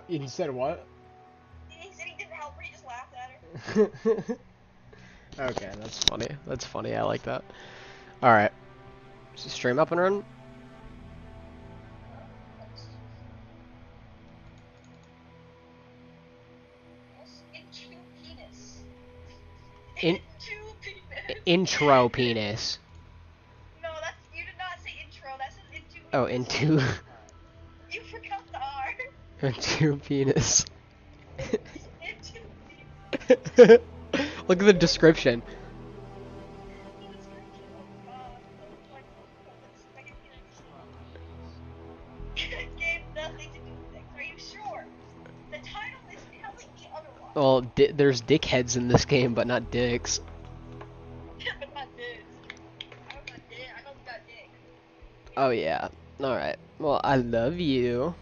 He said what? He said he didn't help her, he just laughed at her. Okay, that's funny. That's funny. I like that. Alright. Is the stream up and running? In intro penis. No, you did not say intro. That says into. Oh, into. You forgot the R. Into penis. Into penis. Look at the description. Game nothing to do with sex. Are you sure? The title is telling me otherwise. Well, there's dickheads in this game, but not dicks. But not this. I hope you got dick. Oh yeah. Alright. Well, I love you.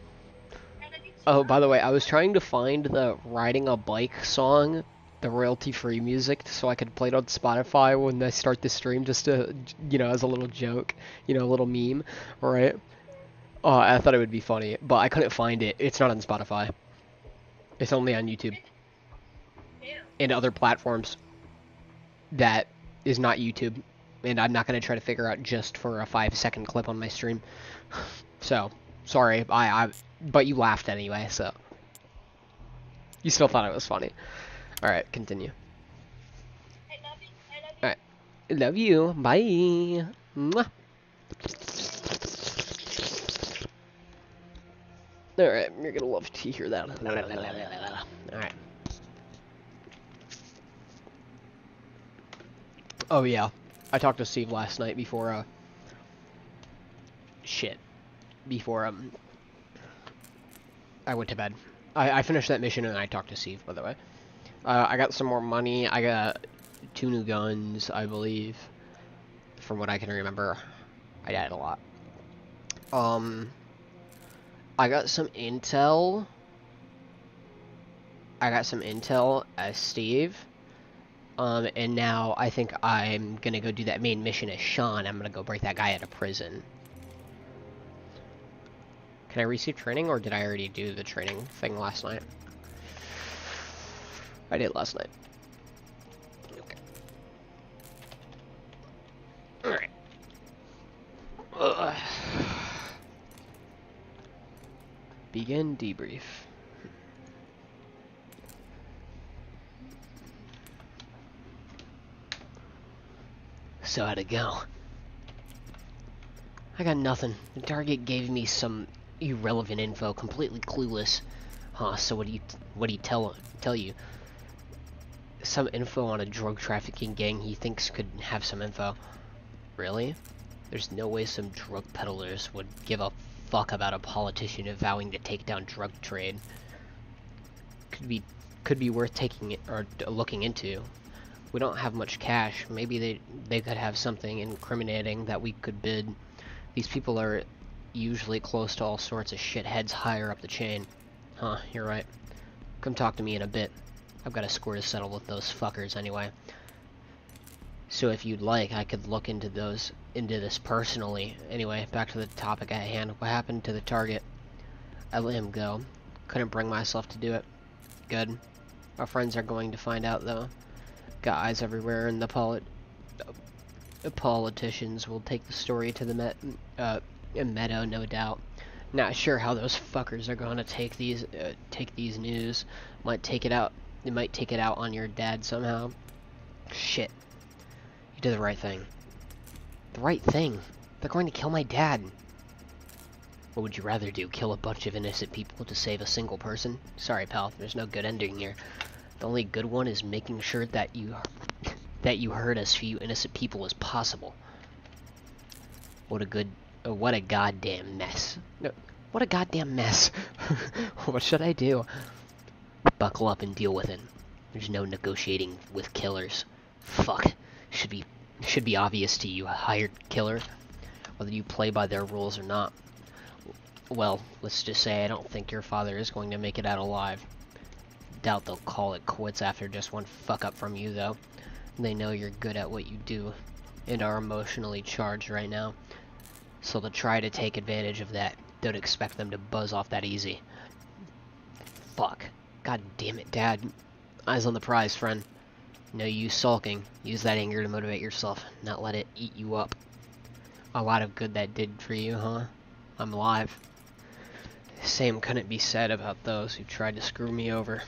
Oh, by the way, I was trying to find the riding a bike song, the royalty-free music, so I could play it on Spotify when I start the stream, just to, as a little joke, a little meme, right? Oh, I thought it would be funny, but I couldn't find it. It's not on Spotify. It's only on YouTube. And other platforms that is not YouTube. And I'm not going to try to figure out just for a 5-second clip on my stream. So, sorry, but you laughed anyway, so. You still thought it was funny. Alright, continue. Alright. Love you. Bye. Mwah. Alright, you're gonna love to hear that. Alright. Oh yeah. I talked to Steve last night before, before, I went to bed. I finished that mission and I talked to Steve, by the way. I got some more money. I got 2 new guns, I believe. From what I can remember. I died a lot. I got some intel. As Steve. And now I think I'm gonna go do that main mission as Sean. I'm gonna go break that guy out of prison. Can I receive training, or did I already do the training thing last night? I did last night. Okay. Alright. Begin debrief. So how'd it go? I got nothing. The target gave me some irrelevant info, completely clueless. Huh, so what do you tell you? Some info on a drug trafficking gang he thinks could have some info. Really? There's no way some drug peddlers would give a fuck about a politician vowing to take down drug trade. Could be worth taking it or looking into. We don't have much cash. Maybe they could have something incriminating that we could bid. These people are usually close to all sorts of shitheads higher up the chain. Huh, you're right. Come talk to me in a bit. I've got a score to settle with those fuckers anyway. So if you'd like, I could look into this personally. Anyway, back to the topic at hand. What happened to the target? I let him go. Couldn't bring myself to do it. Good. Our friends are going to find out, though. Got eyes everywhere, and the politicians will take the story to the meadow, no doubt. Not sure how those fuckers are going to take these news. They might take it out on your dad somehow. Shit. You did the right thing. The right thing? They're going to kill my dad. What would you rather do? Kill a bunch of innocent people to save a single person? Sorry, pal. There's no good ending here. The only good one is making sure that you hurt as few innocent people as possible. What a goddamn mess. No, what a goddamn mess. What should I do? Buckle up and deal with it. There's no negotiating with killers. Fuck. Should be obvious to you, a hired killer, whether you play by their rules or not. Well, let's just say I don't think your father is going to make it out alive. Doubt they'll call it quits after just one fuck up from you, though. They know you're good at what you do and are emotionally charged right now, so they'll try to take advantage of that. Don't expect them to buzz off that easy. fuck. God damn it, Dad. Eyes on the prize, friend. No use sulking. Use that anger to motivate yourself, not let it eat you up. A lot of good that did for you, huh? I'm alive. Same couldn't be said about those who tried to screw me over.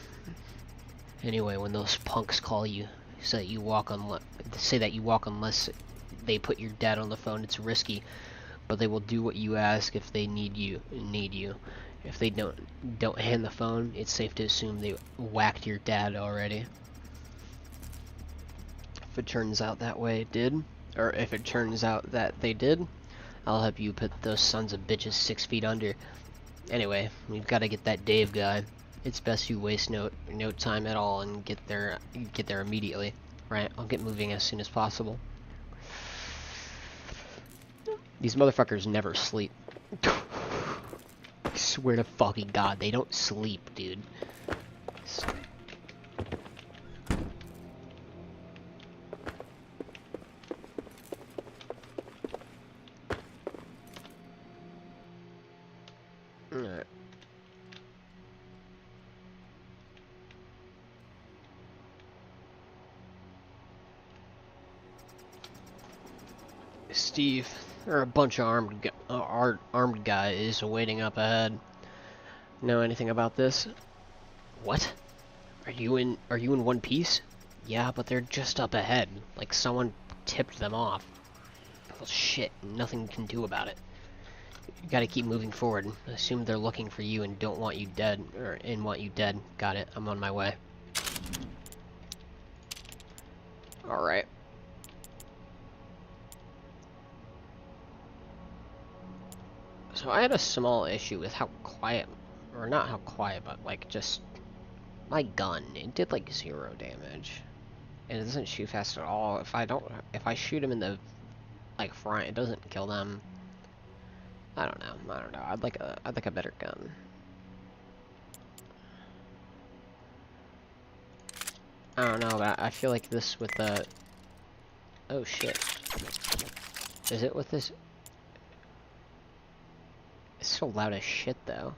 Anyway, when those punks call you, say that you walk unless they put your dad on the phone, it's risky, but they will do what you ask if they need you. If they don't hand the phone, it's safe to assume they whacked your dad already. If it turns out that way it did, or if it turns out that they did, I'll help you put those sons of bitches 6 feet under. Anyway, we've got to get that Dave guy. It's best you waste no time at all and get there immediately. Right, I'll get moving as soon as possible. These motherfuckers never sleep. I swear to fucking God, they don't sleep, dude. Alright. Steve, there are a bunch of armed guys waiting up ahead. Know anything about this? What? Are you in one piece? Yeah, but they're just up ahead. Like someone tipped them off. Well, shit, nothing you can do about it. You gotta keep moving forward. Assume they're looking for you and don't want you dead, want you dead. Got it. I'm on my way. Alright. So I had a small issue with how quiet, or not how quiet, but like just my gun. It did like 0 damage, and it doesn't shoot fast at all. If I shoot him in the like front, it doesn't kill them. I don't know. I'd like a better gun. I don't know, but I feel like this with the. Oh shit. Is it with this? It's so loud as shit, though.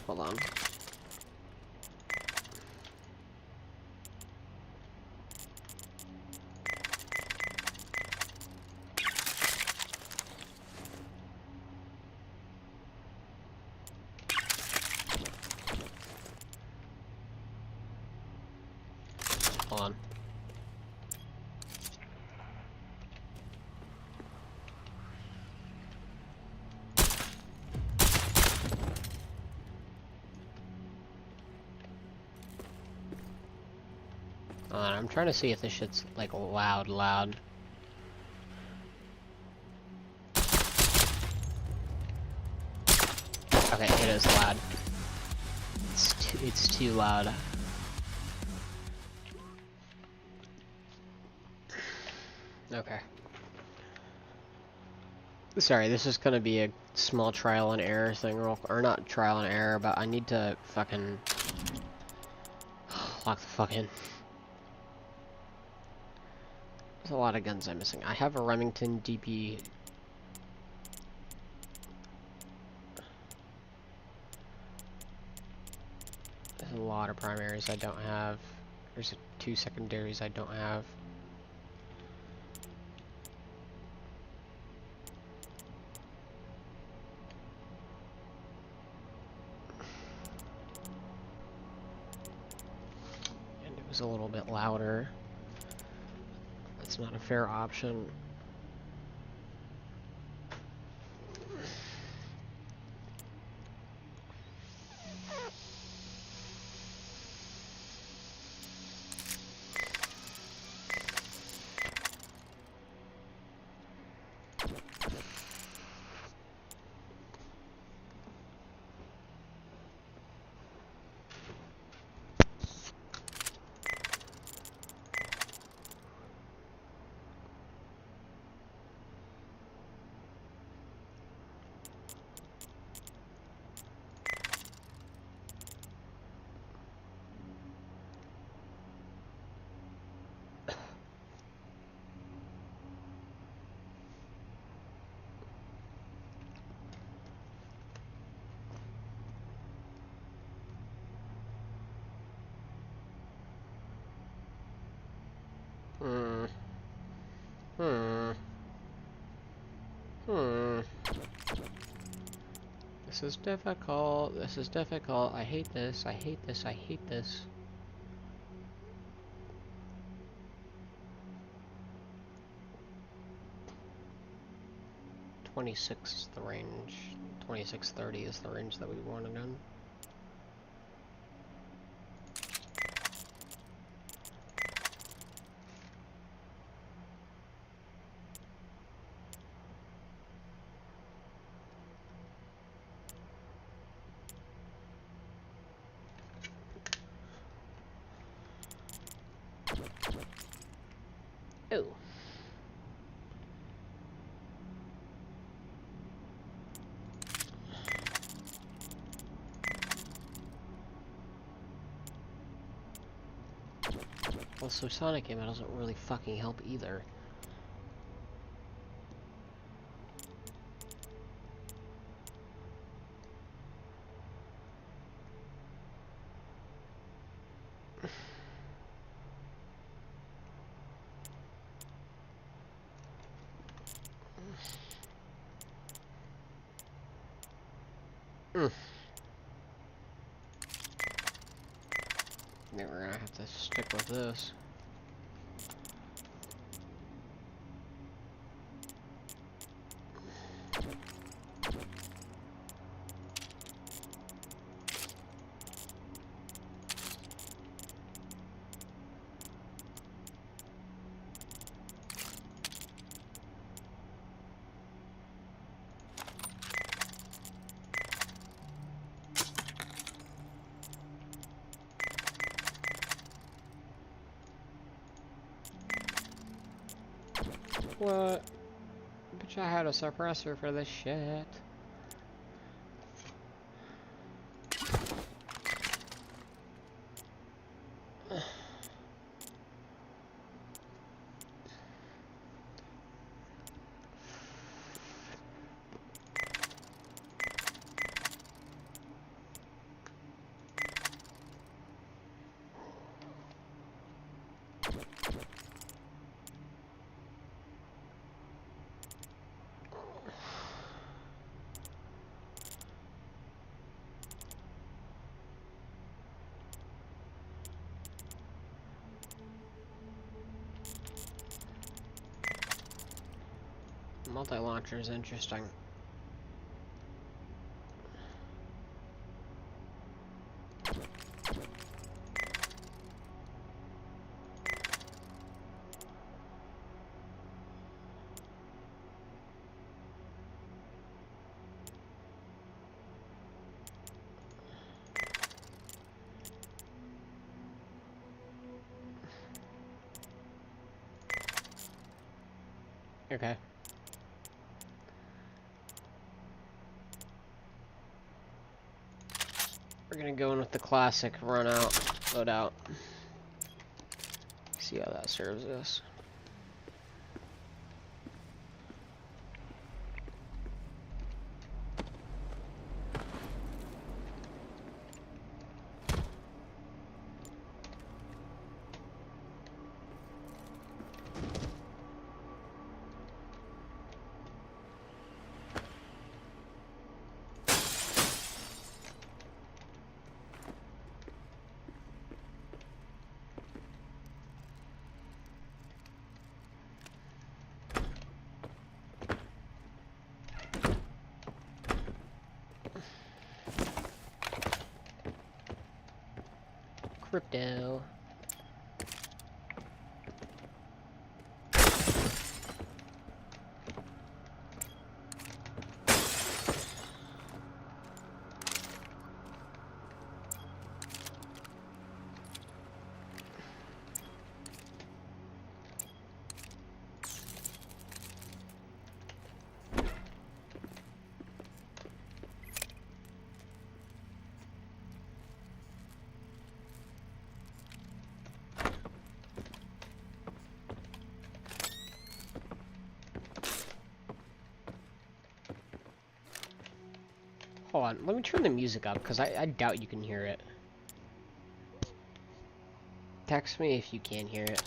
Hold on. Hold on. I'm trying to see if this shit's like loud. Okay, it is loud. It's too loud. Okay. Sorry, this is gonna be a small trial and error thing, or not trial and error, but I need to fucking lock the fuck in. There's a lot of guns I'm missing. I have a Remington DP. There's a lot of primaries I don't have. There's 2 secondaries I don't have. And it was a little bit louder. That's not a fair option. This is difficult. This is difficult. I hate this. I hate this. I hate this. .26 is the range. 2630 is the range that we wanted in. Oh. Well, so Sonic ammo doesn't really fucking help either. Then we're gonna have to stick with this. What? Bitch, I had a suppressor for this shit. Multi-launcher is interesting. Okay. We're gonna go in with the classic run out, load out. See how that serves us. Crypto. Hold on, let me turn the music up, because I doubt you can hear it. Text me if you can hear it.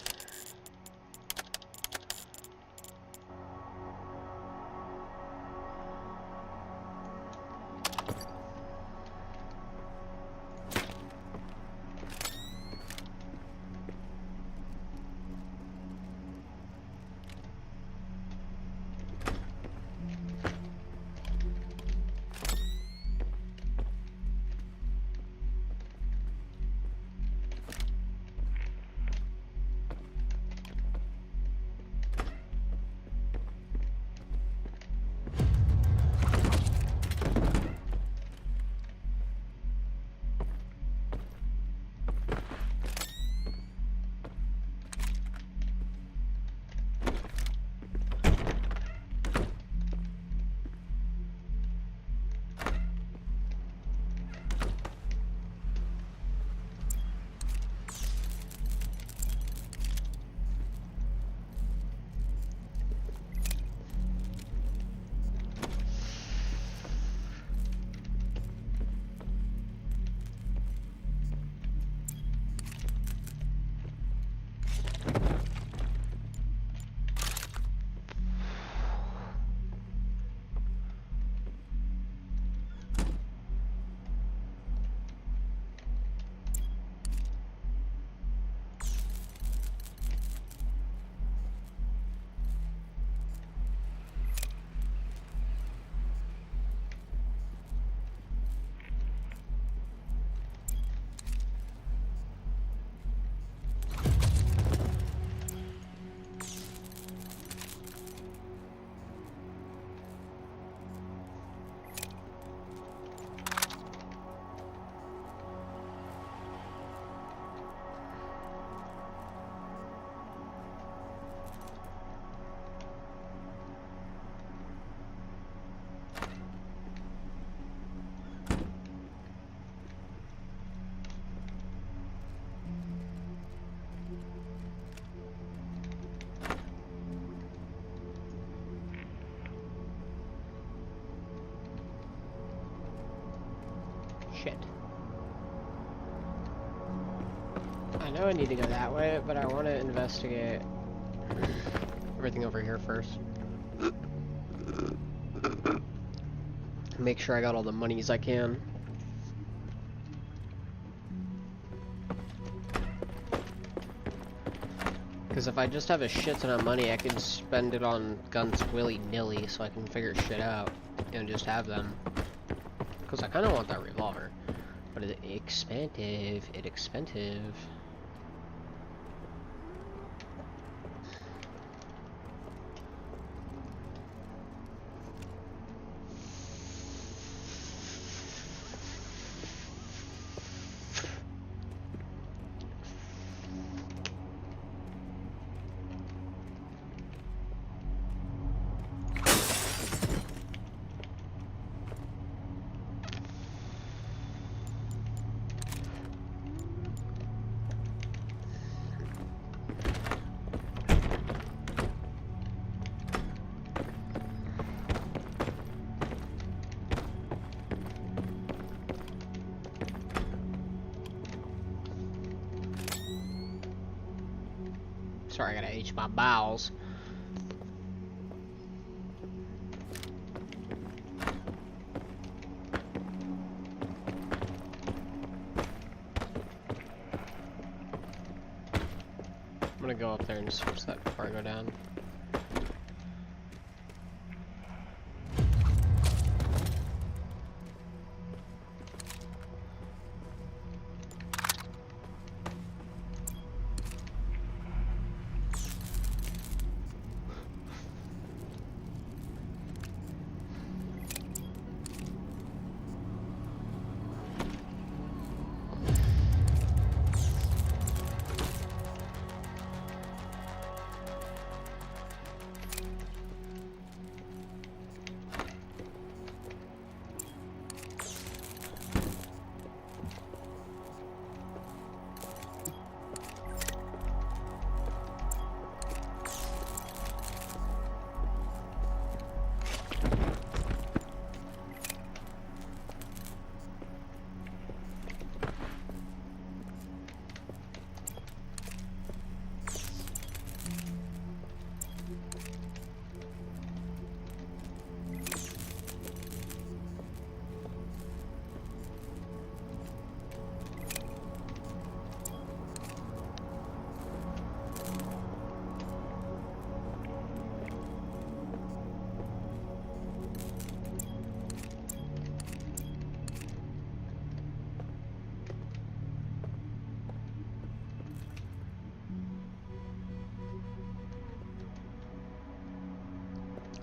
Shit. I know I need to go that way, but I want to investigate everything over here first. Make sure I got all the monies I can. Because if I just have a shit ton of money, I can spend it on guns willy-nilly so I can figure shit out and just have them. Because I kind of want that revolver. But it's expensive. It's expensive. Sorry, I gotta H my bowels. I'm gonna go up there and switch that before I go down.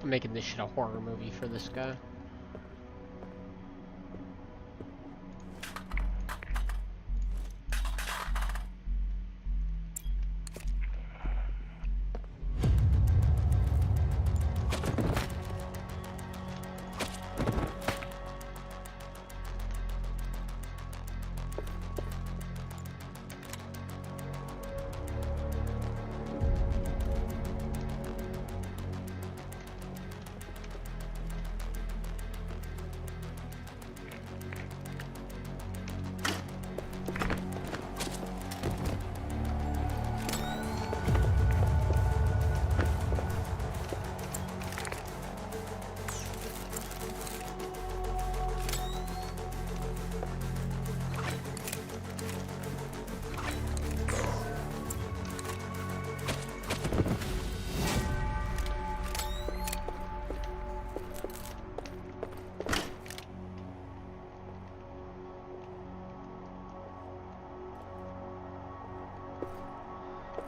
I'm making this shit a horror movie for this guy.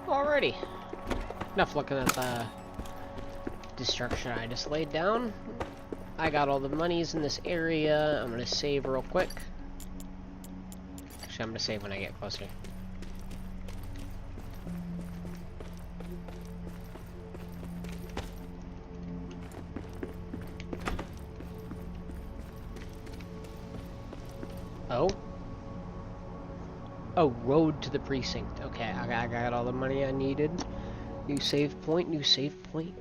Alrighty. Enough looking at the destruction I just laid down. I got all the monies in this area. I'm gonna save real quick. Actually, I'm gonna save when I get closer. Oh? Oh, road to the precinct. Okay, I got all the money I needed. New save point, new save point.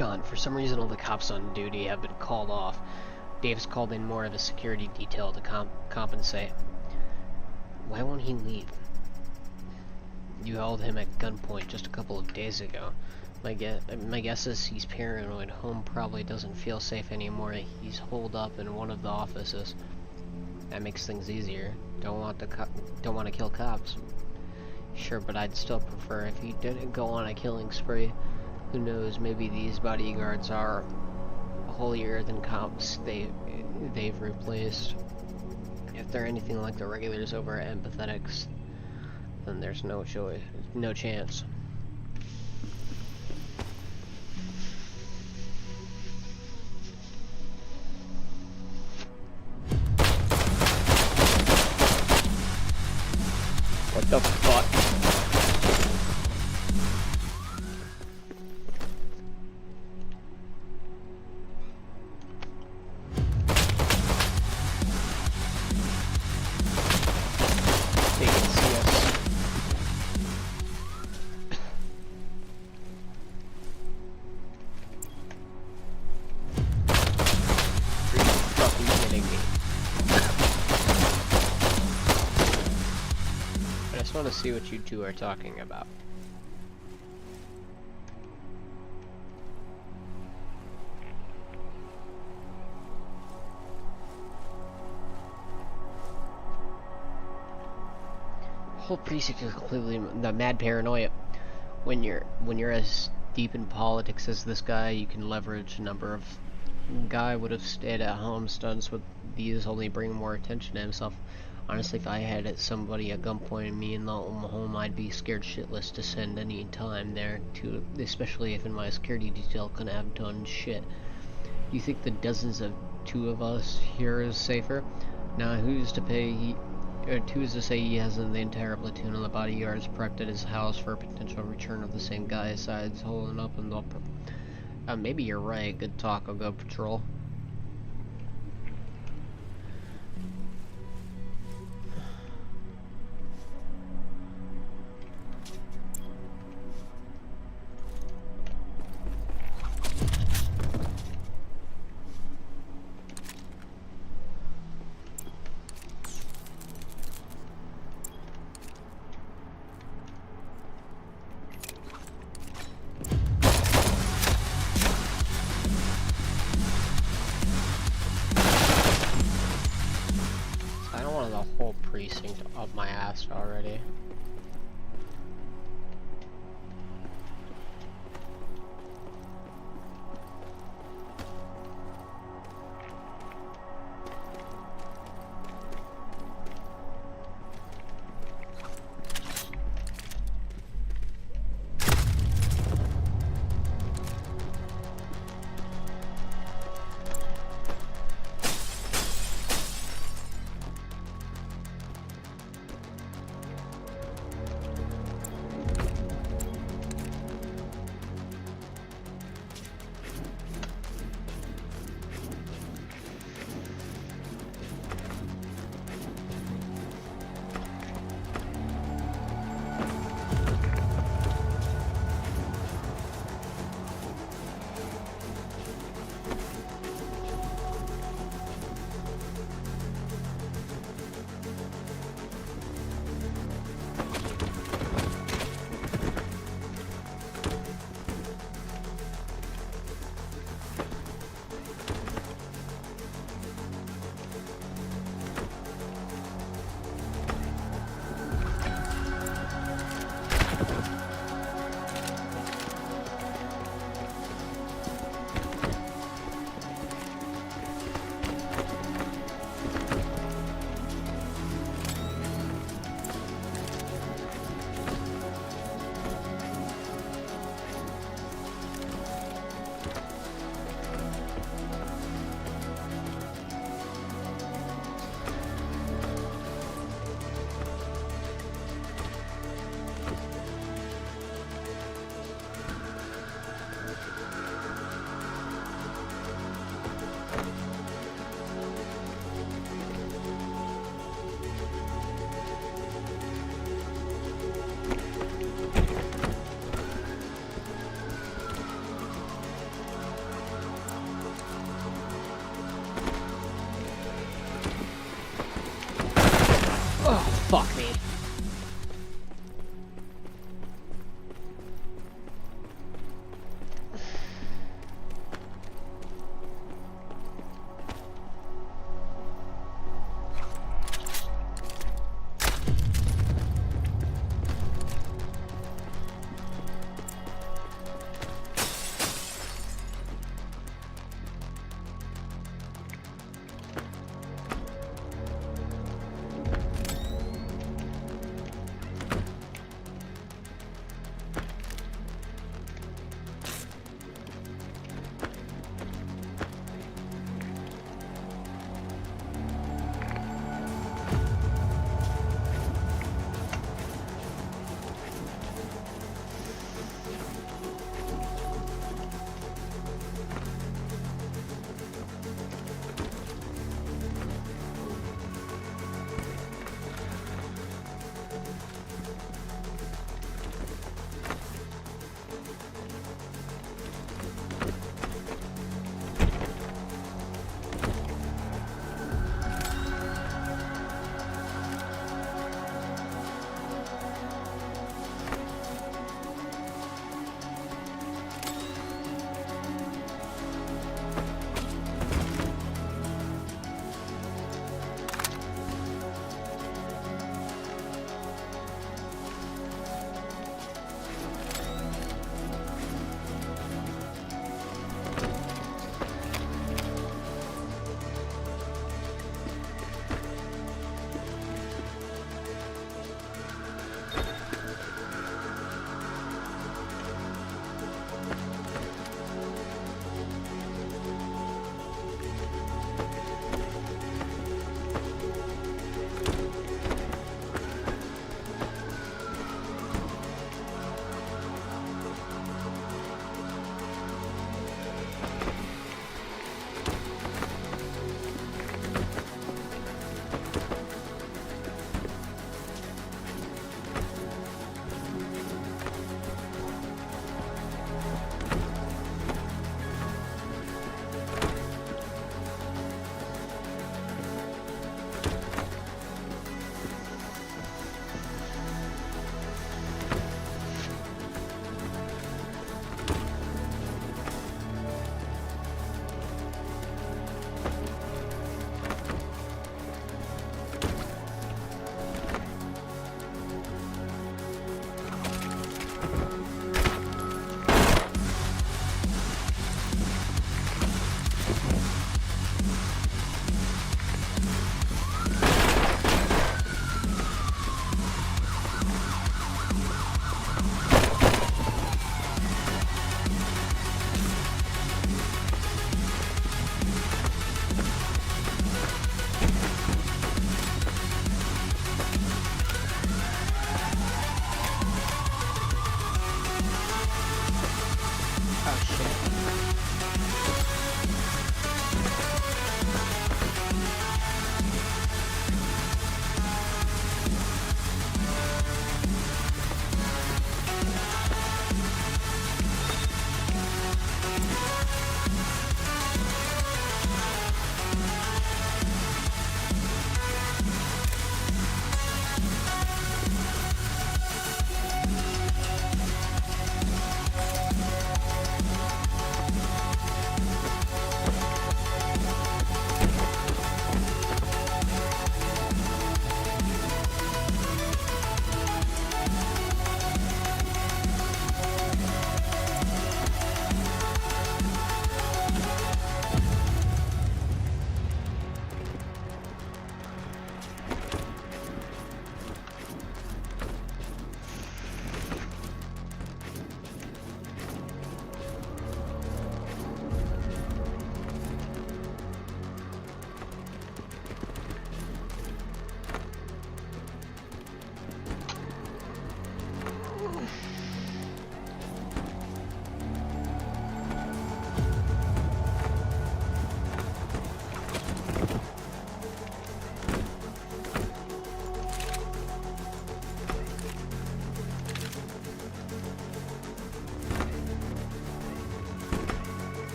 Sean, for some reason all the cops on duty have been called off. Dave's called in more of a security detail to compensate. Why won't he leave? You held him at gunpoint just a couple of days ago. My guess is he's paranoid. Home probably doesn't feel safe anymore. He's holed up in one of the offices. That makes things easier. Don't want to kill cops. Sure, but I'd still prefer if he didn't go on a killing spree. Who knows? Maybe these bodyguards are holier than cops they've replaced. If they're anything like the regulars over at Empathetics, then there's no chance. What the fuck? They can see us. Are you fucking kidding me? I just want to see what you two are talking about. Whole precinct is completely the mad paranoia. When you're as deep in politics as this guy, you can leverage a number of. Guy would have stayed at home. Stunts with these only bring more attention to himself. Honestly, if I had somebody at gunpoint and me in the home, I'd be scared shitless to send any time there, to, especially if in my security detail couldn't have done shit. You think the dozens of two of us here is safer? Now, who's to say he hasn't the entire platoon of the bodyguards prepped at his house for a potential return of the same guy sides holding up in the... maybe you're right. Good talk. I'll go patrol. The whole precinct up my ass already.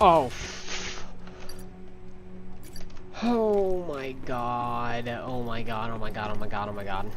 Oh. Oh my god. Oh my god. Oh my god. Oh my god. Oh my god.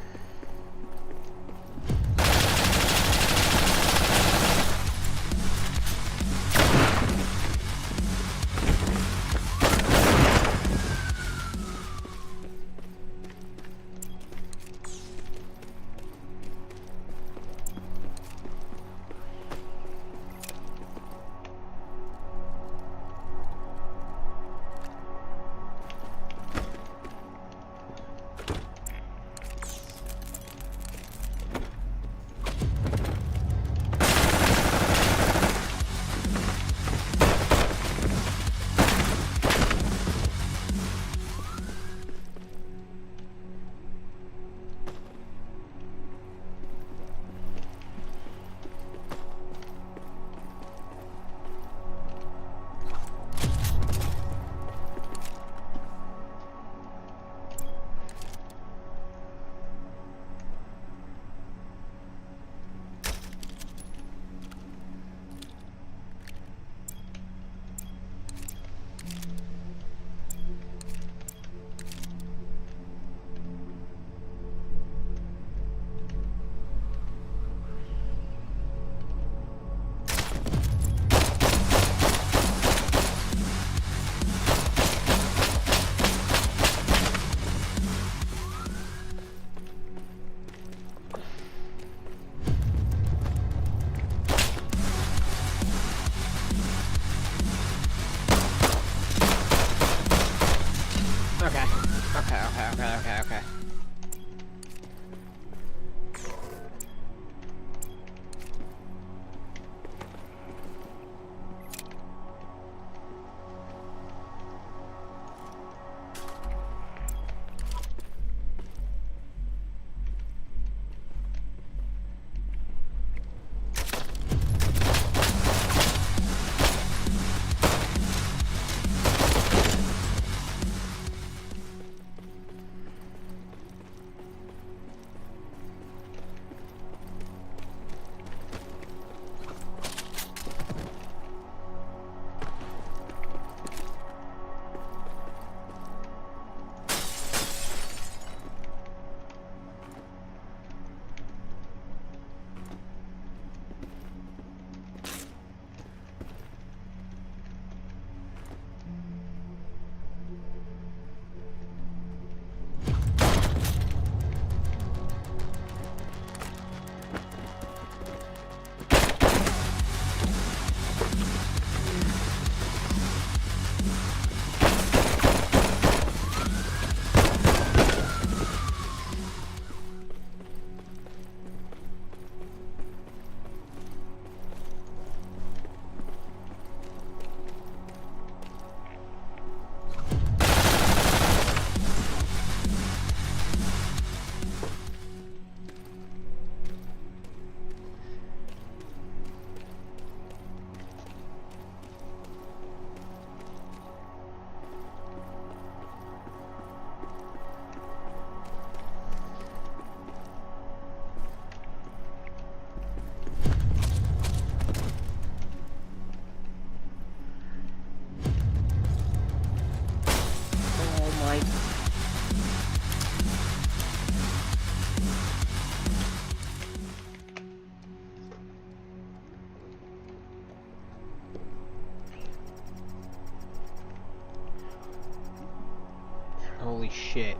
Okay. Okay, okay, okay, okay, okay. Oh my. Holy shit.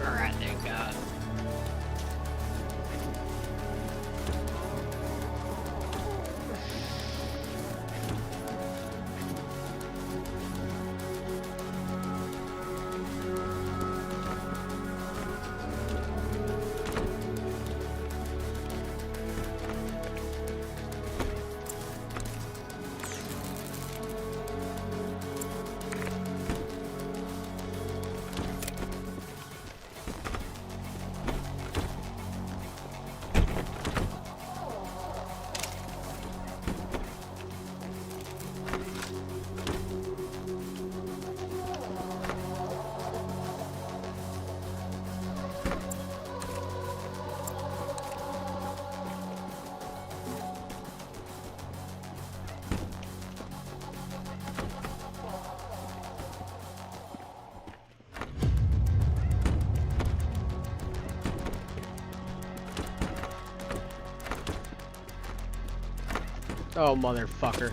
Alright, thank God. Oh, motherfucker.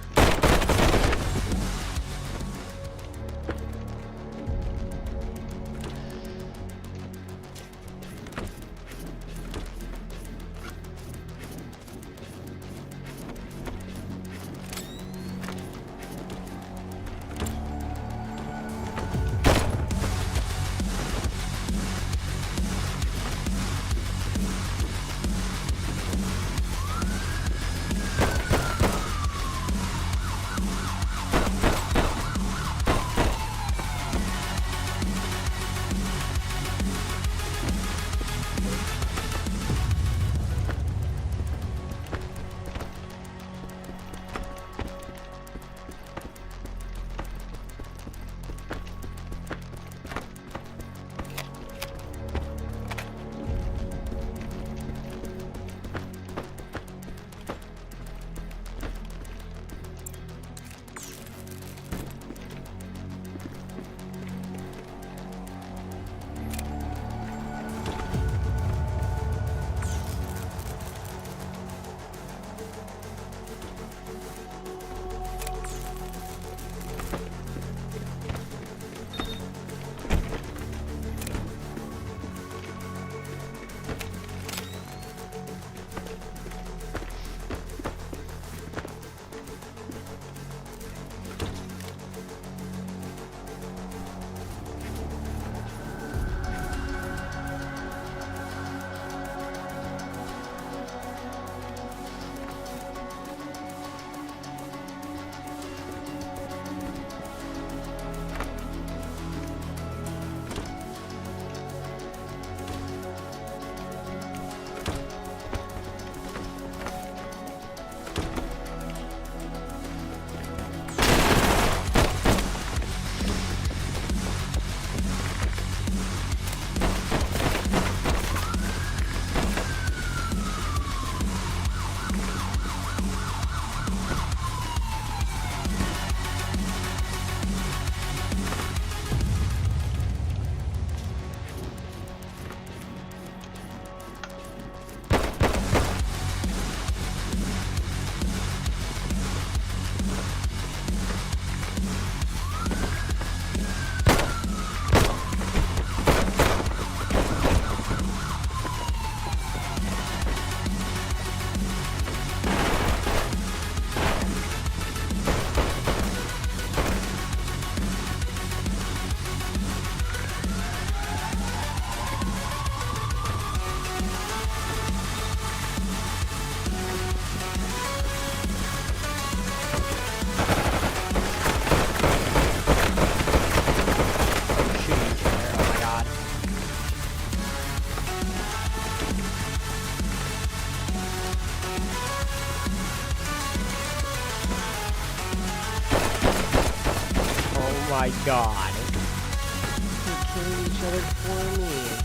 my god. They're killing each other for me.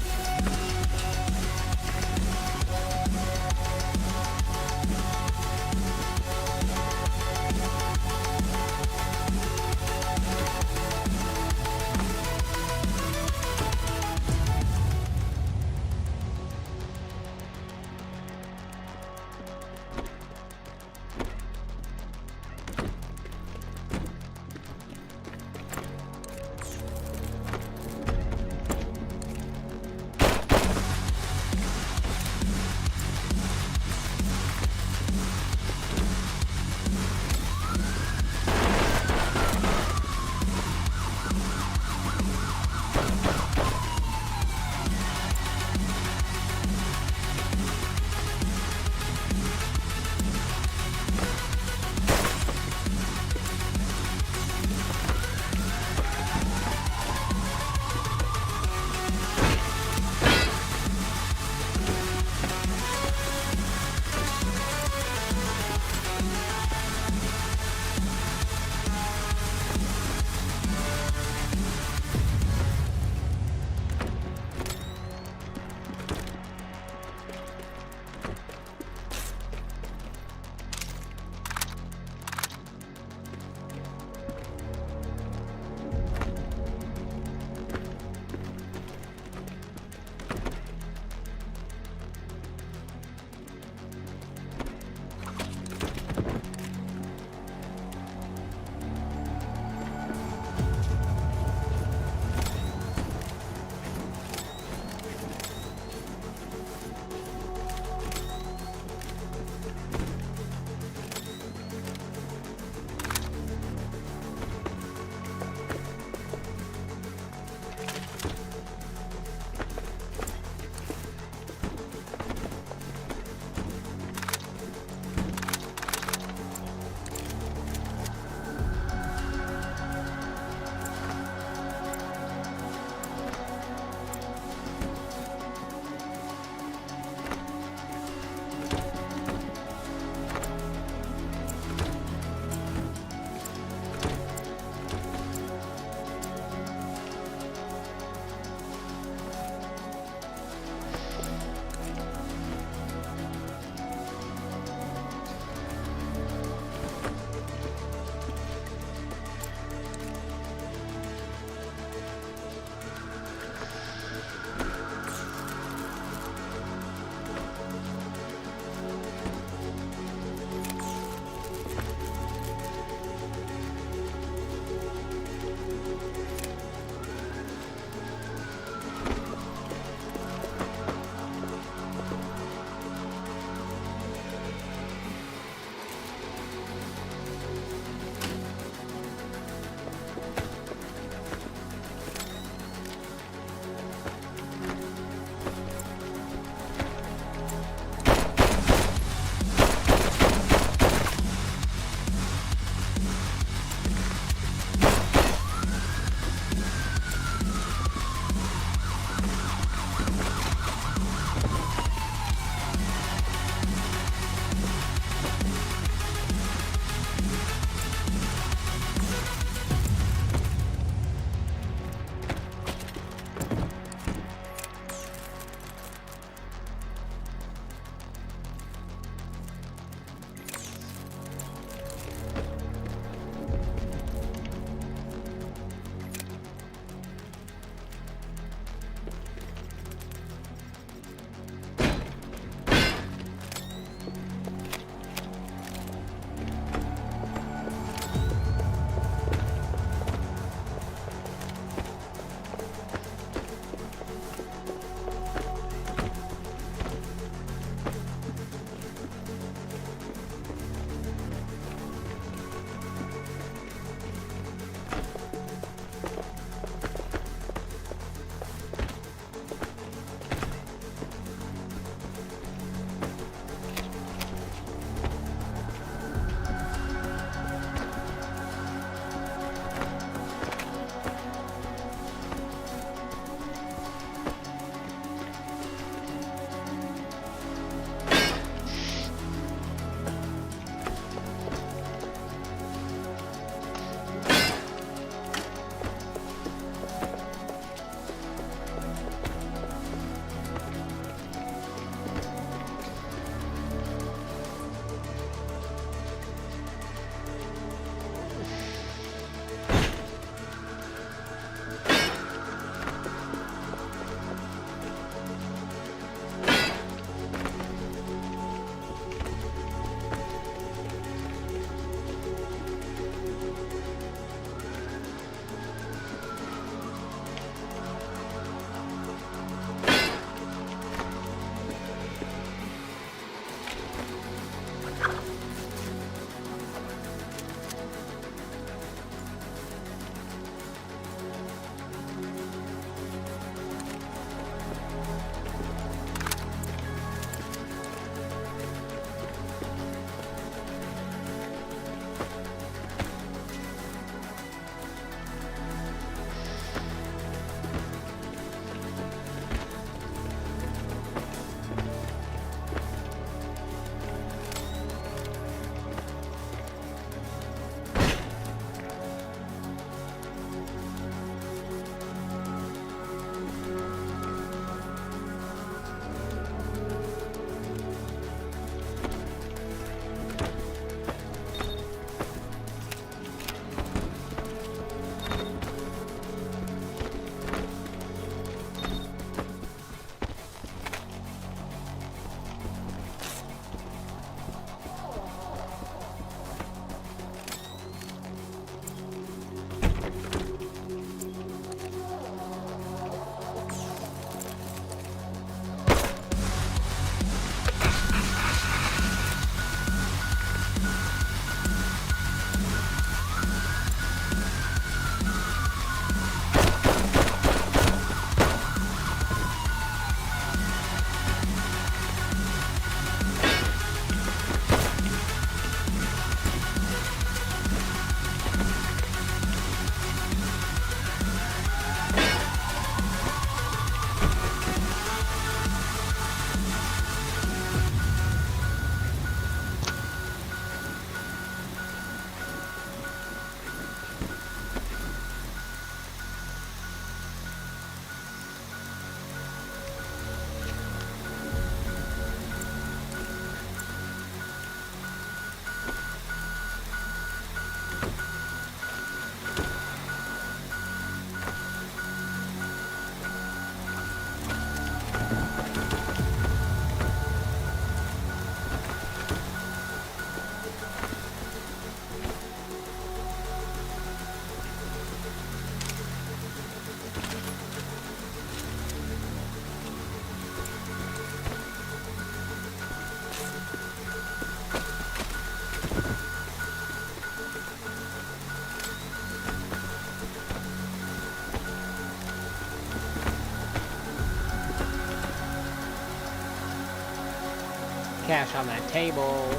cash on that table.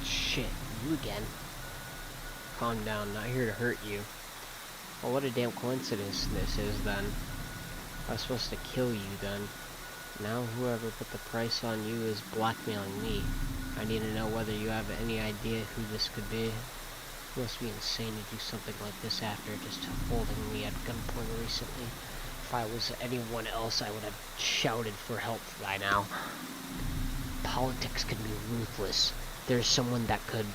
Shit, you again. Calm down, not here to hurt you. Well, what a damn coincidence this is, then. I was supposed to kill you, then. Now whoever put the price on you is blackmailing me. I need to know whether you have any idea who this could be. You must be insane to do something like this after just holding me at gunpoint recently. If I was anyone else, I would have shouted for help by now. Politics can be ruthless. There's someone that could...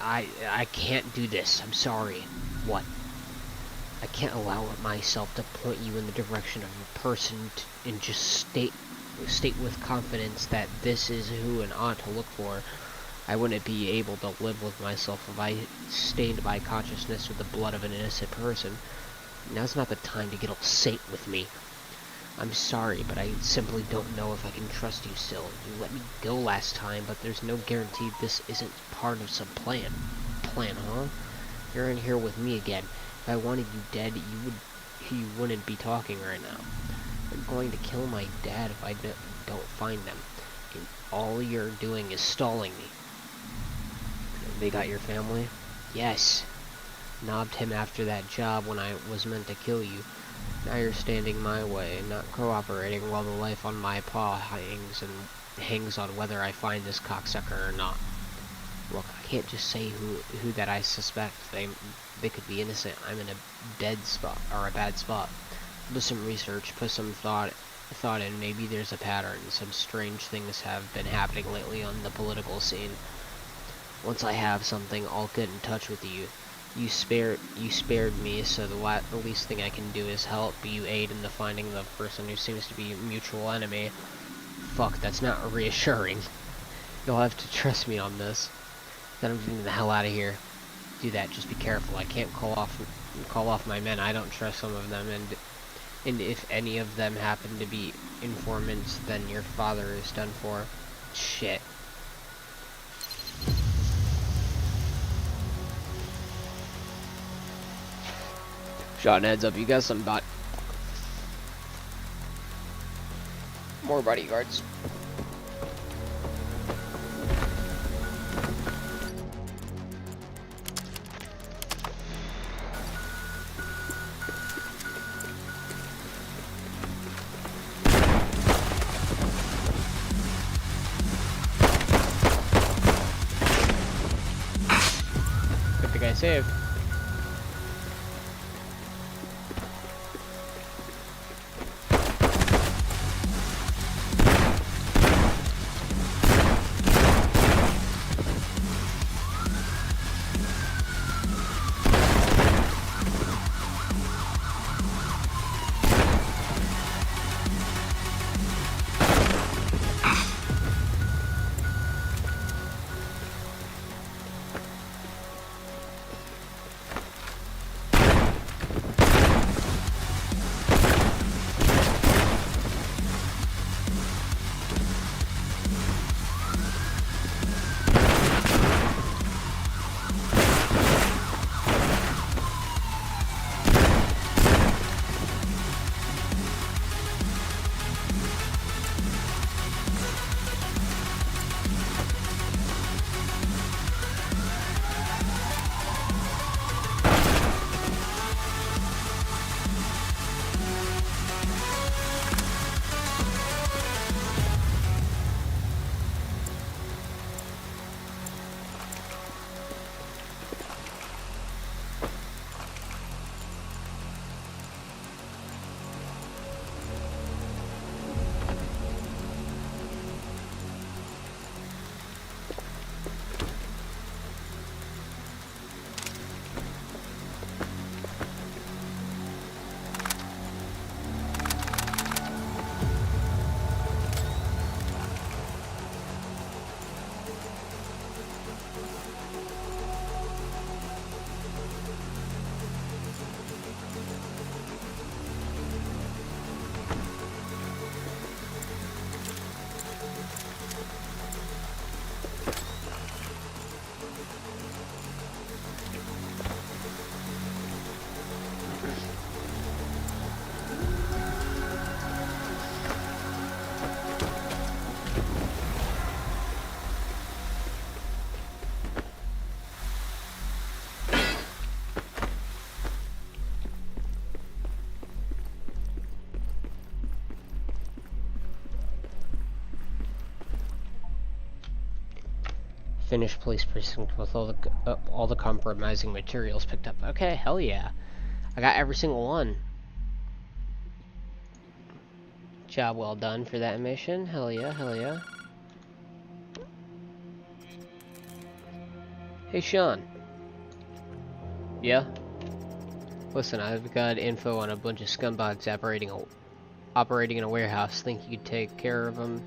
I can't do this. I'm sorry. What? I can't allow myself to point you in the direction of a person and just state with confidence that this is who an ought to look for. I wouldn't be able to live with myself if I stained my consciousness with the blood of an innocent person. Now's not the time to get all saint with me. I'm sorry, but I simply don't know if I can trust you still. You let me go last time, but there's no guarantee this isn't part of some plan. Plan, huh? You're in here with me again. If I wanted you dead, you wouldn't be talking right now. I'm going to kill my dad if I don't find them. And all you're doing is stalling me. They got your family? Yes. Knobbed him after that job when I was meant to kill you. Now you're standing my way, not cooperating while the life on my paw hangs on whether I find this cocksucker or not. Look, I can't just say who that I suspect. They could be innocent. I'm in a bad spot. Do some research, put some thought in. Maybe there's a pattern. Some strange things have been happening lately on the political scene. Once I have something, I'll get in touch with you. You spared me, so the least thing I can do is help you aid in the finding the person who seems to be a mutual enemy. Fuck, that's not reassuring. You'll have to trust me on this. Then I'm getting the hell out of here. Do that, just be careful. I can't call off my men. I don't trust some of them, and if any of them happen to be informants, then your father is done for. Shit. Shot heads up, you got some more bodyguards. Get the guy saved. Finished police precinct with all the compromising materials picked up. Okay, hell yeah. I got every single one. Job well done for that mission. Hell yeah, hell yeah. Hey, Sean. Yeah? Listen, I've got info on a bunch of scumbags operating in a warehouse. Think you could take care of them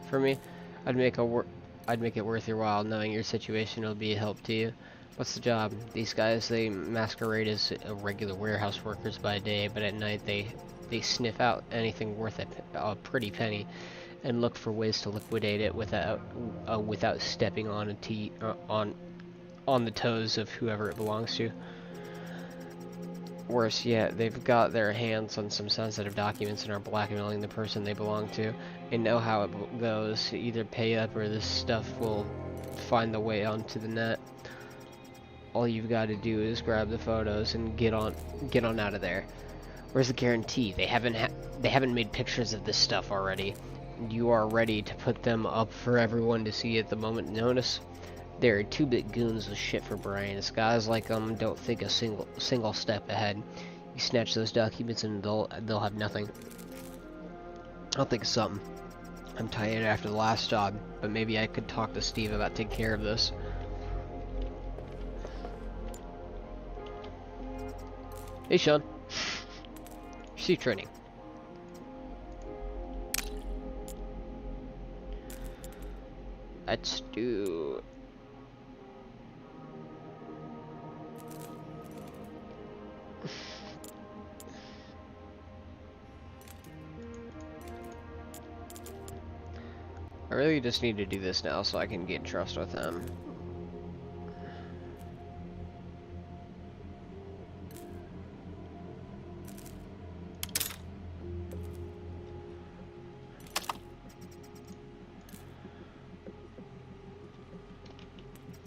for me? I'd make it worth your while. Knowing your situation will be a help to you. What's the job? These guys, they masquerade as regular warehouse workers by day, but at night they sniff out anything worth a pretty penny and look for ways to liquidate it without stepping on on the toes of whoever it belongs to. Worse yet, they've got their hands on some sensitive documents and are blackmailing the person they belong to. They know how it goes. Either pay up or this stuff will find the way onto the net. All you've got to do is grab the photos and get on out of there. Where's the guarantee? They haven't made pictures of this stuff already. You are ready to put them up for everyone to see at the moment notice. They're two-bit goons with shit for brains. Guys like them don't think a single step ahead. You snatch those documents and they'll have nothing. I'll think of something. I'm tired after the last job, but maybe I could talk to Steve about taking care of this. Hey, Sean. See training. Let's do... I really just need to do this now so I can get in trust with them.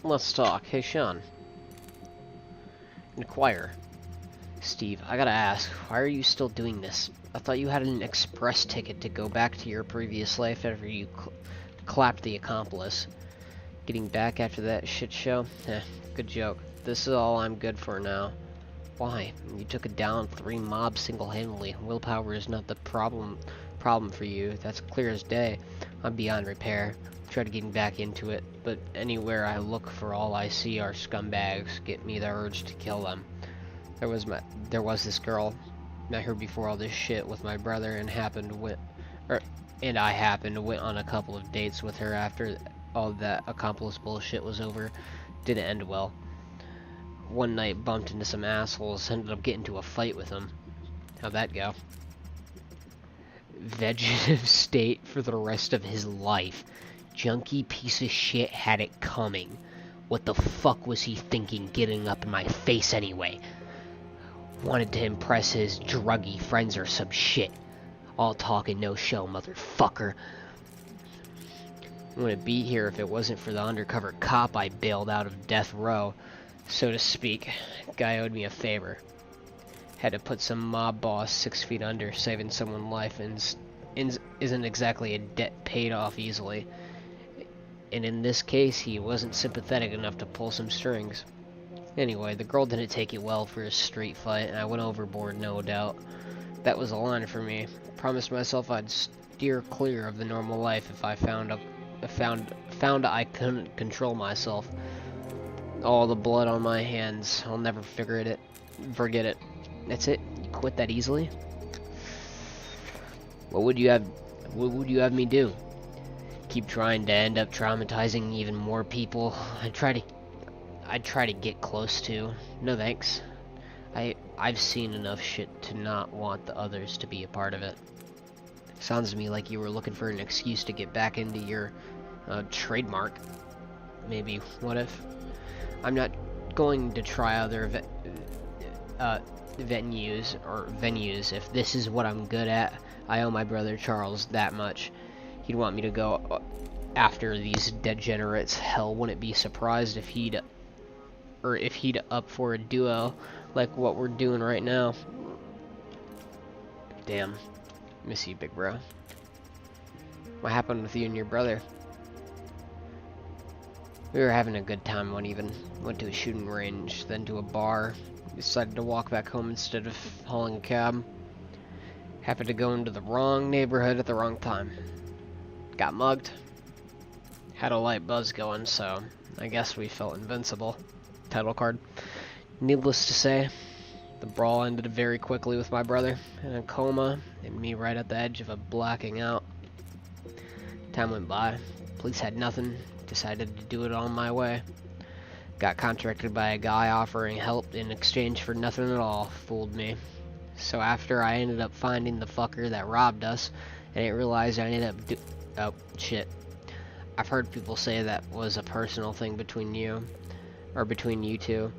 Let's talk. Hey, Sean. Inquire. Steve, I gotta ask, why are you still doing this? I thought you had an express ticket to go back to your previous life after you clapped the accomplice. Getting back after that shit show? Eh, good joke. This is all I'm good for now. Why? You took it down 3 mobs single-handedly. Willpower is not the problem for you. That's clear as day. I'm beyond repair. Tried getting back into it, but anywhere I look for all I see are scumbags. Get me the urge to kill them. There was this girl. Met her before all this shit with my brother and I went on a couple of dates with her after all that accomplice bullshit was over. Didn't end well. One night bumped into some assholes, ended up getting into a fight with them. How'd that go? Vegetative state for the rest of his life. Junkie piece of shit had it coming. What the fuck was he thinking getting up in my face anyway? Wanted to impress his druggy friends or some shit. All talk and no show, motherfucker. I wouldn't be here if it wasn't for the undercover cop I bailed out of death row, so to speak. Guy owed me a favor. Had to put some mob boss 6 feet under, saving someone's life isn't exactly a debt paid off easily. And in this case, he wasn't sympathetic enough to pull some strings. Anyway, the girl didn't take it well for a street fight, and I went overboard, no doubt. That was a line for me. Promised myself I'd steer clear of the normal life if I found I couldn't control myself. All the blood on my hands. I'll never forget it. That's it? You quit that easily? What would you have me do? Keep trying to end up traumatizing even more people? I'd try to get close to. No thanks. I've seen enough shit to not want the others to be a part of it. Sounds to me like you were looking for an excuse to get back into your trademark. Maybe. What if? I'm not going to try other venues. If this is what I'm good at, I owe my brother Charles that much. He'd want me to go after these degenerates. Hell, wouldn't be surprised if he'd up for a duo like what we're doing right now. Damn. Miss you, big bro. What happened with you and your brother? We were having a good time. Went to a shooting range, then to a bar. Decided to walk back home instead of hauling a cab. Happened to go into the wrong neighborhood at the wrong time. Got mugged. Had a light buzz going, so I guess we felt invincible. Title card. Needless to say, the brawl ended very quickly with my brother in a coma and me right at the edge of a blacking out. Time went by. Police had nothing. Decided to do it on my way. Got contracted by a guy offering help in exchange for nothing at all. Fooled me. So after I ended up finding the fucker that robbed us, I didn't realize I ended up oh, shit. I've heard people say that was a personal thing between you, or between you two.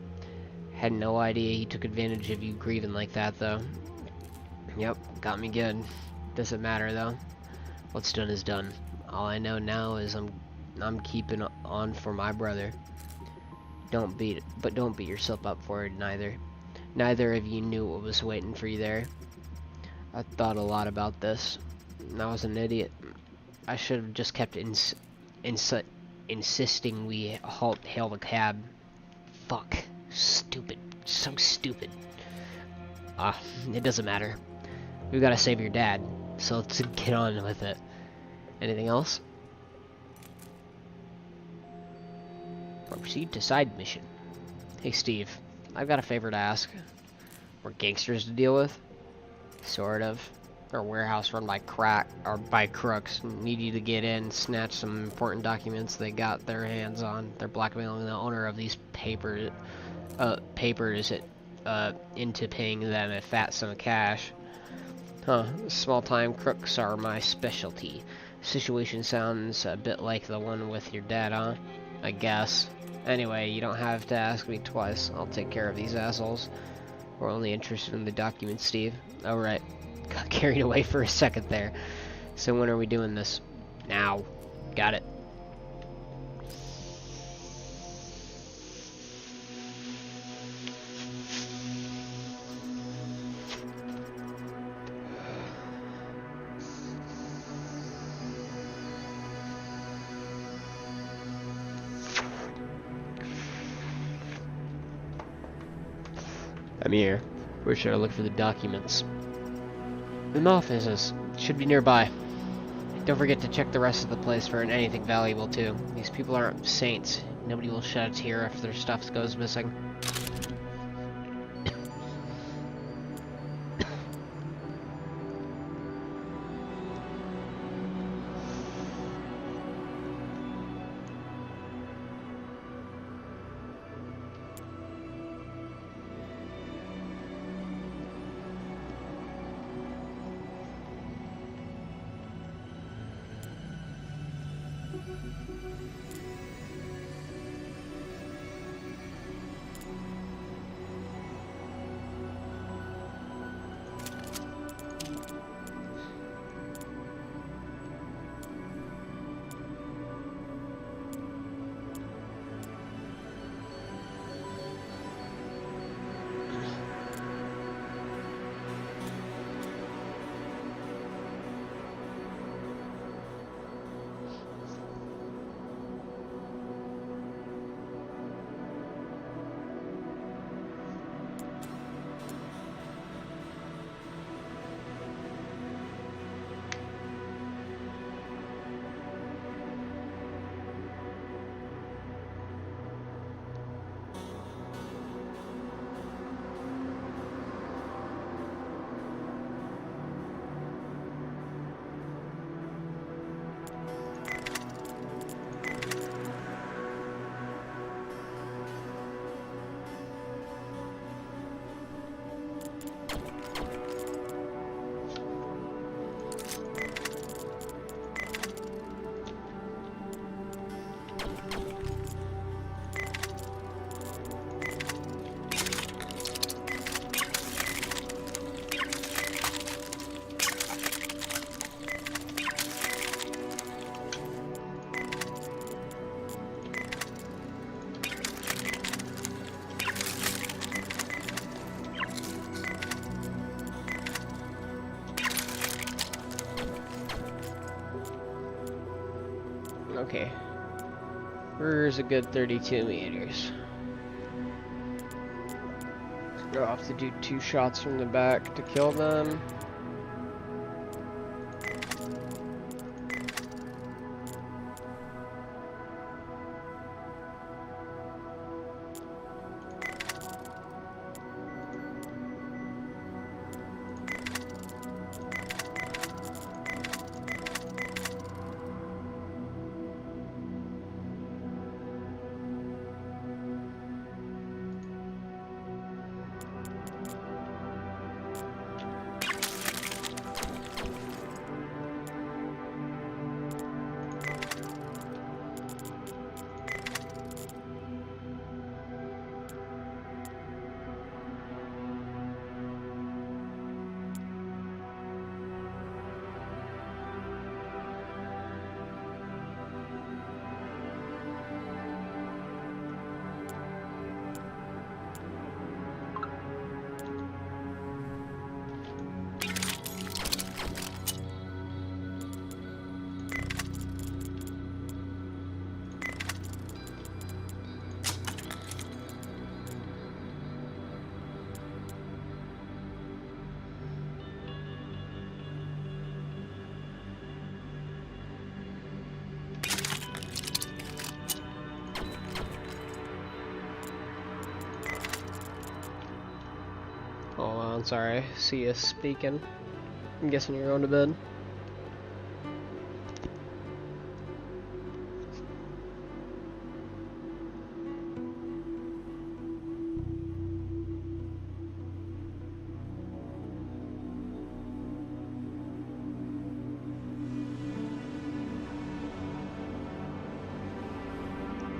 Had no idea he took advantage of you grieving like that, though. Yep, got me good. Doesn't matter, though. What's done is done. All I know now is I'm keeping on for my brother. Don't beat yourself up for it, neither. Neither of you knew what was waiting for you there. I thought a lot about this. I was an idiot. I should have just kept insisting we hail the cab. Fuck. Stupid. So stupid. It doesn't matter. We gotta save your dad, so let's get on with it. Anything else? Proceed to side mission. Hey Steve, I've got a favor to ask. We're gangsters to deal with? Sort of. Our warehouse run by crooks. Need you to get in, snatch some important documents they got their hands on. They're blackmailing the owner of these papers into paying them a fat sum of cash. Huh, small-time crooks are my specialty. Situation sounds a bit like the one with your dad, huh? I guess. Anyway, you don't have to ask me twice. I'll take care of these assholes. We're only interested in the documents, Steve. Oh, right. Got carried away for a second there. So when are we doing this? Now. Got it. I'm here. Where should I look for the documents? The offices should be nearby. Don't forget to check the rest of the place for anything valuable too. These people aren't saints. Nobody will shed a tear if their stuff goes missing. Okay. Rear's a good 32 meters. I'll have to do 2 shots from the back to kill them. Hold on, sorry. See you speaking. I'm guessing you're going to bed.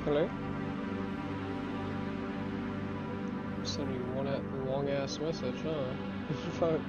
Hello? Send you one long ass message, huh? Fuck.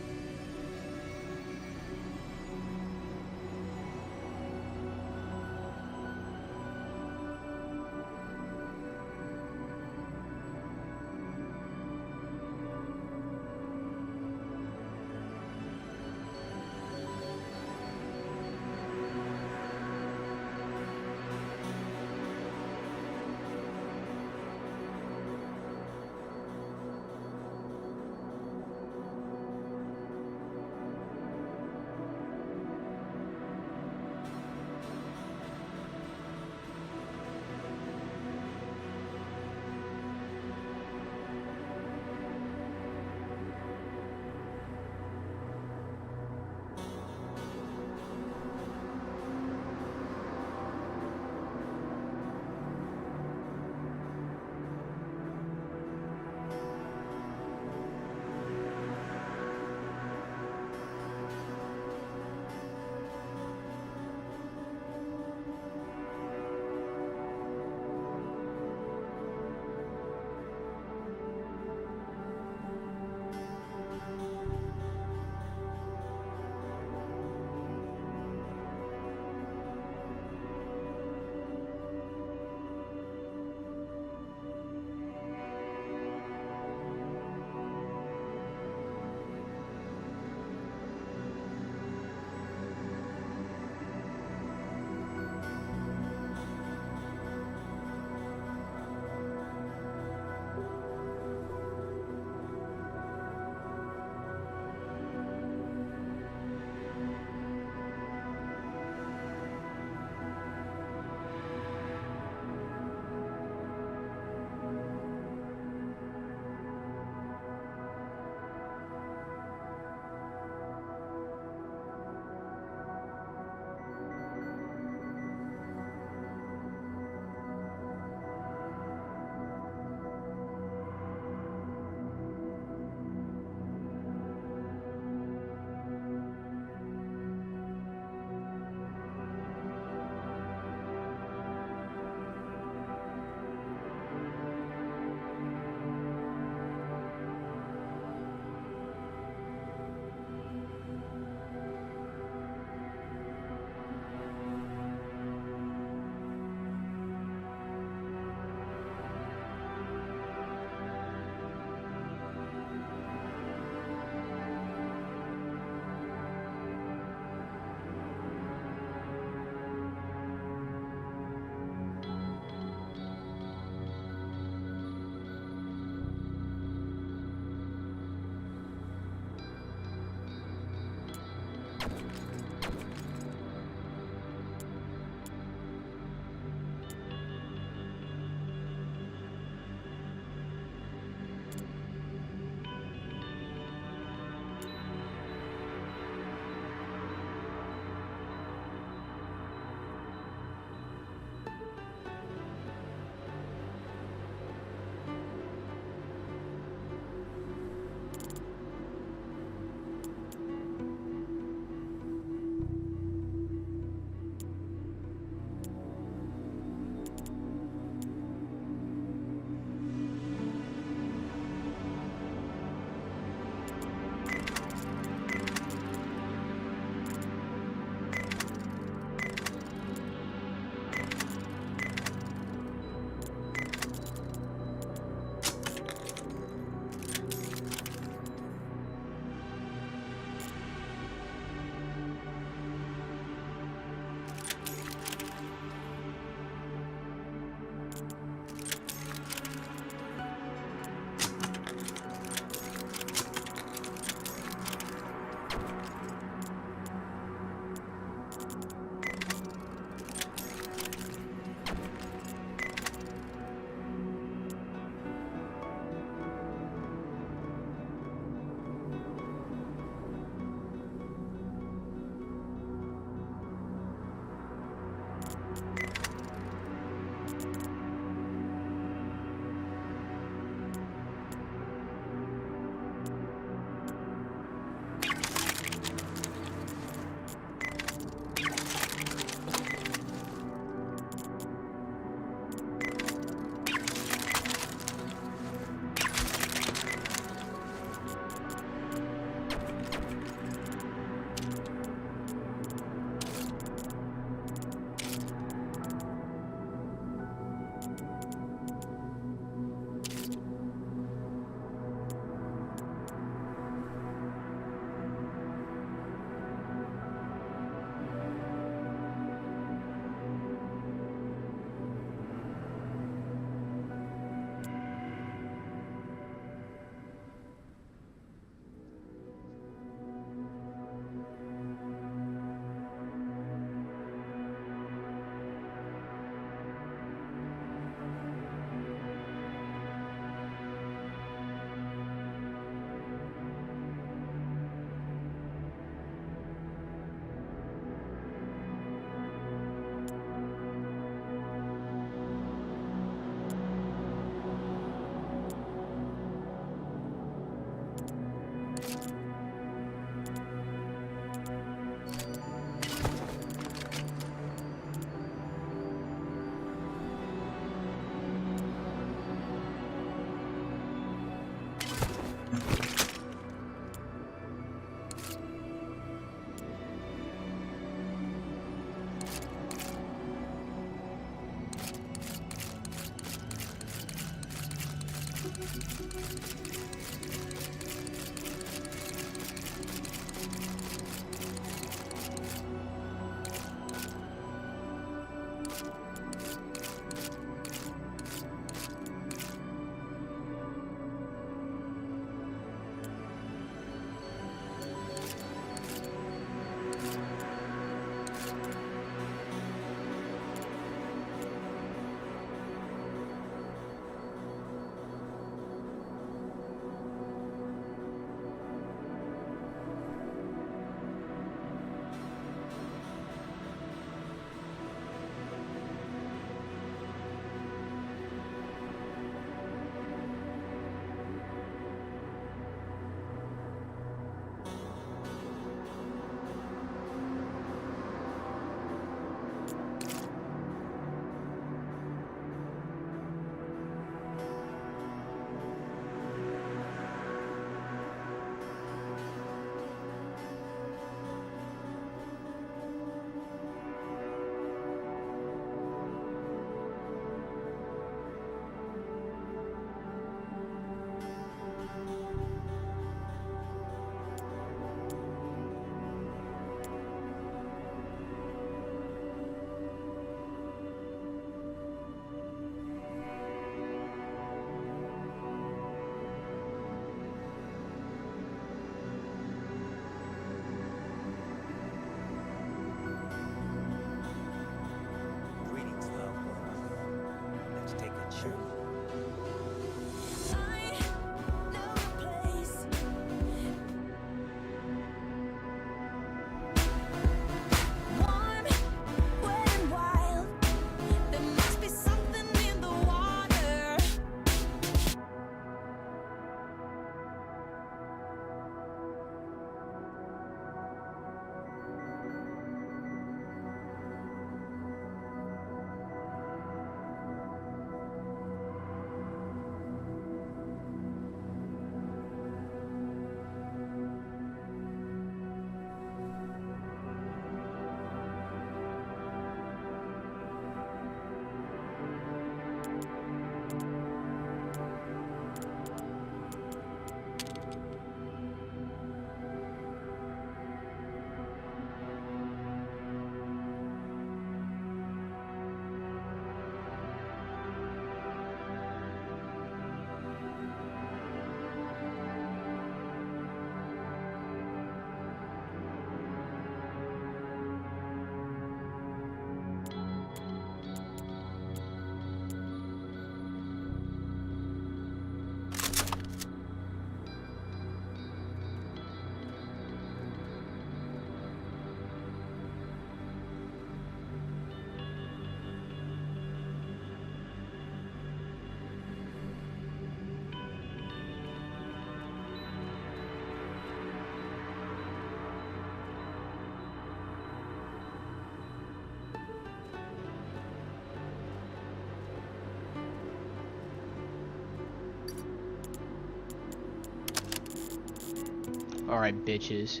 Alright, bitches.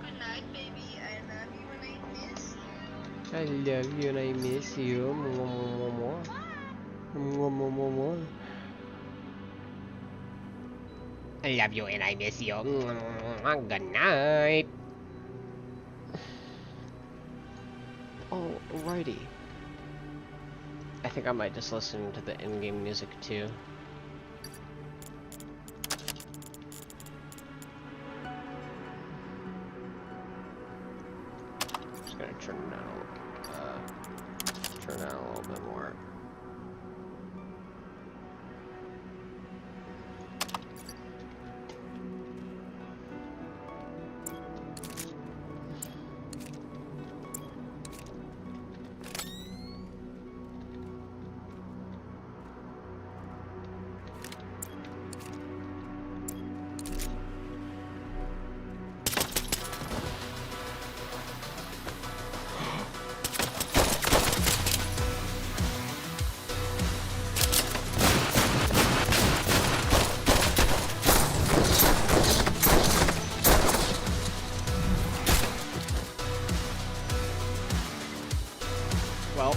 Good night, baby. I love you and I miss you. I love you and I miss you. I love you and I miss you. Good night. Alrighty. I think I might just listen to the in-game music too. Just gonna turn it down. Turn it down a little bit more. Well.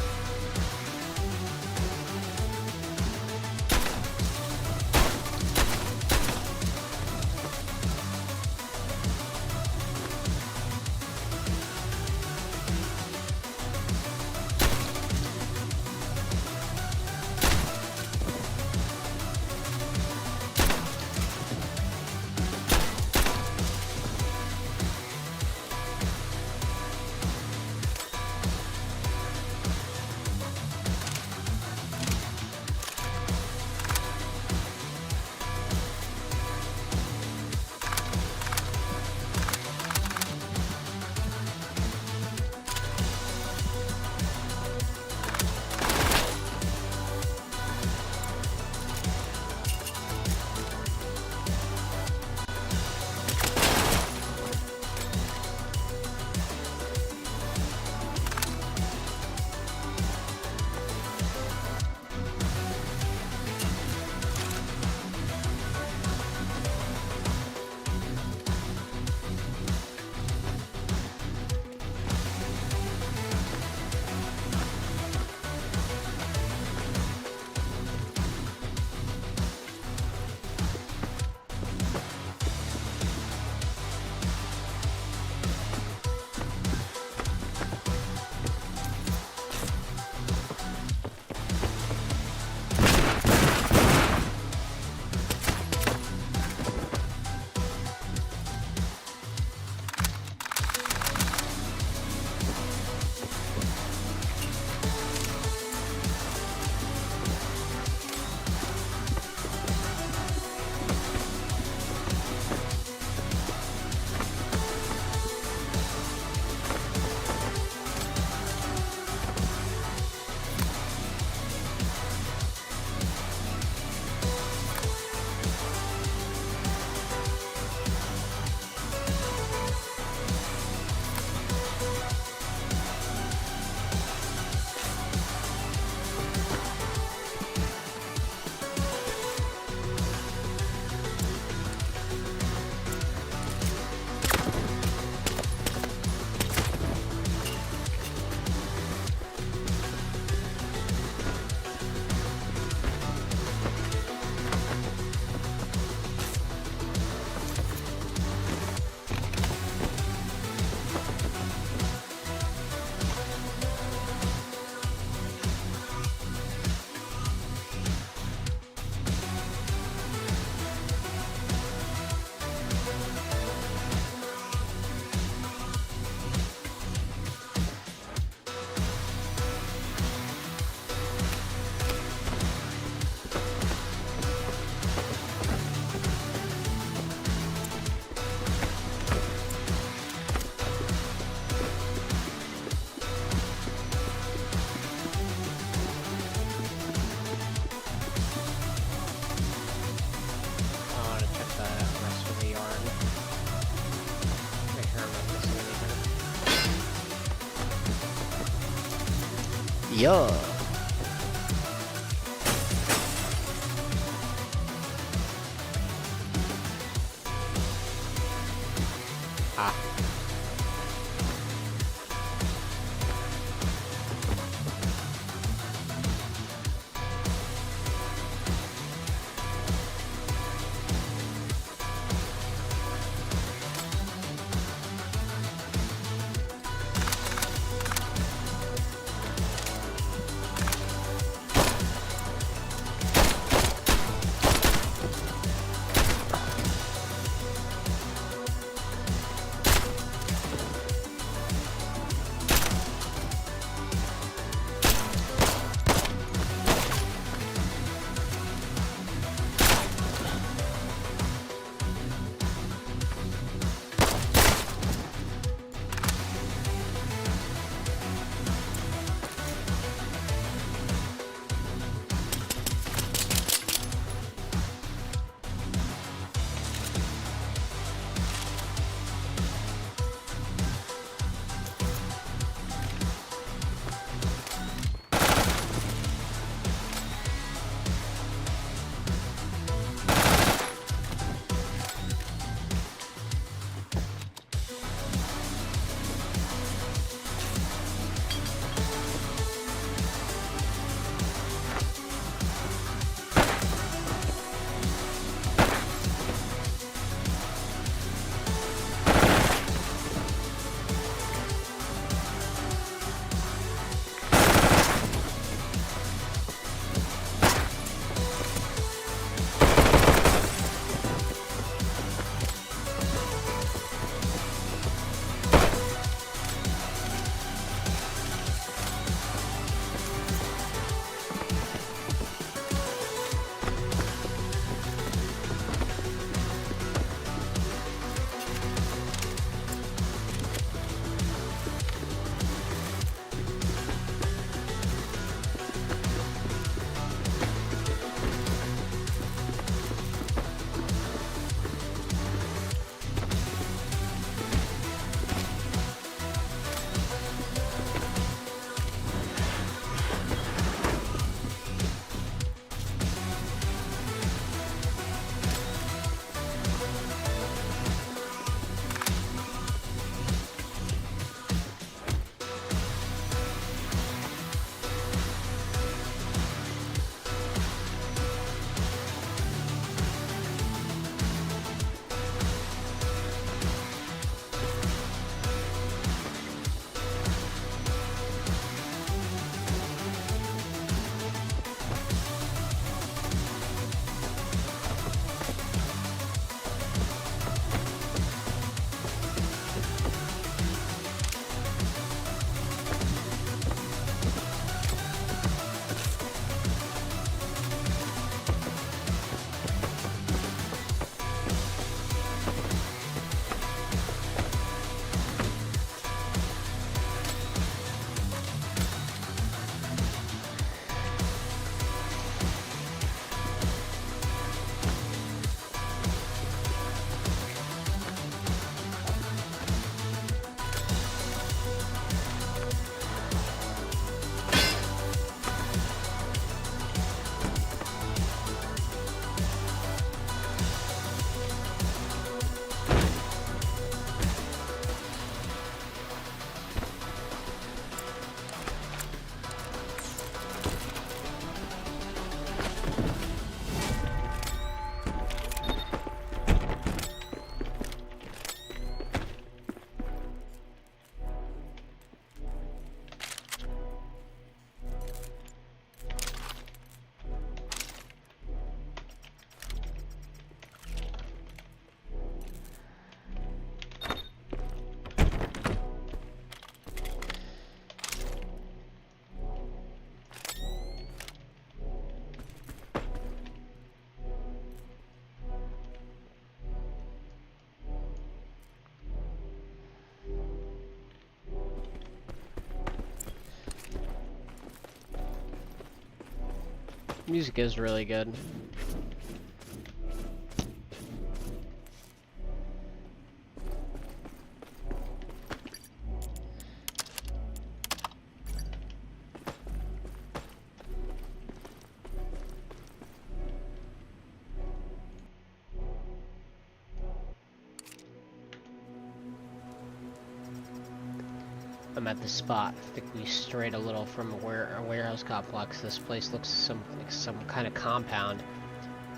Yeah. Ah. Music is really good. I'm at the spot. I think we strayed a little from a warehouse complex. This place looks like some kind of compound.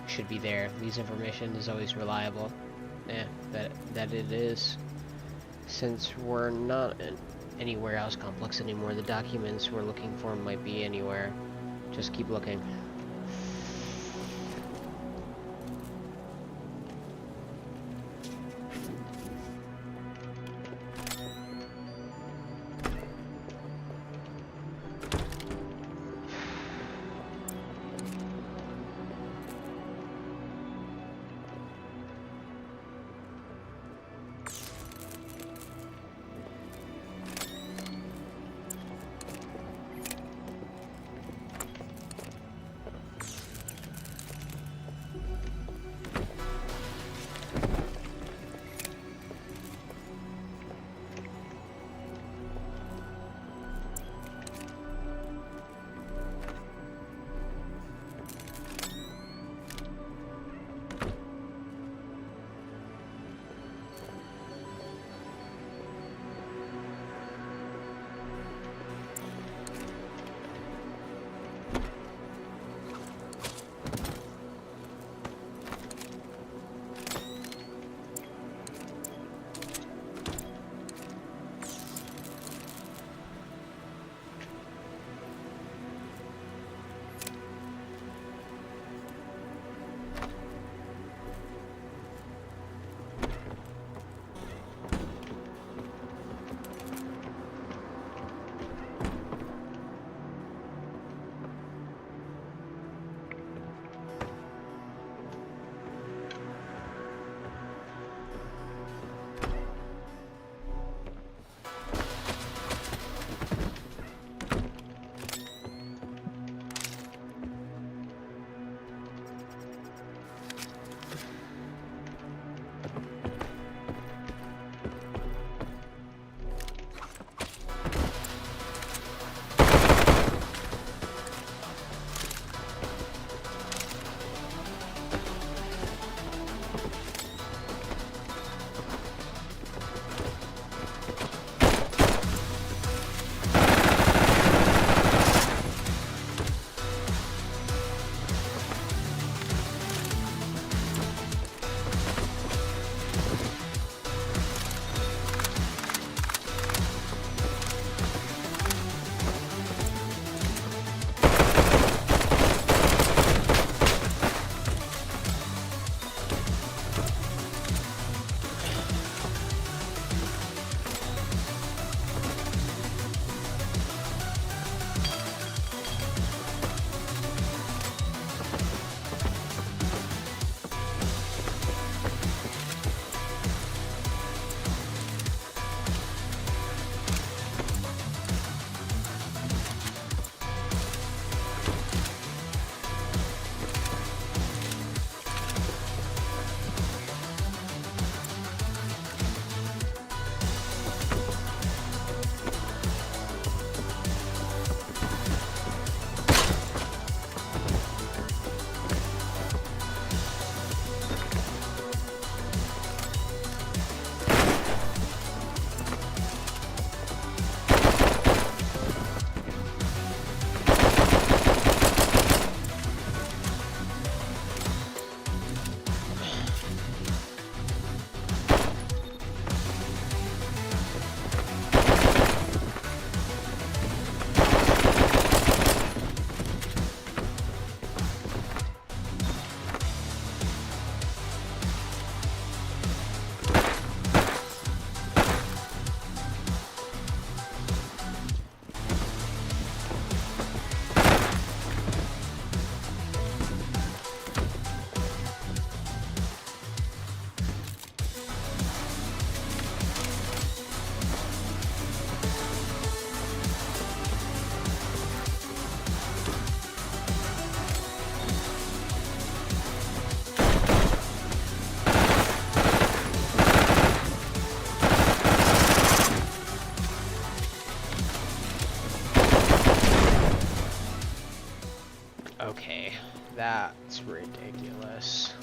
Should be there. Lee's information is always reliable. Yeah, that it is. Since we're not in any warehouse complex anymore, the documents we're looking for might be anywhere. Just keep looking. Okay, that's ridiculous.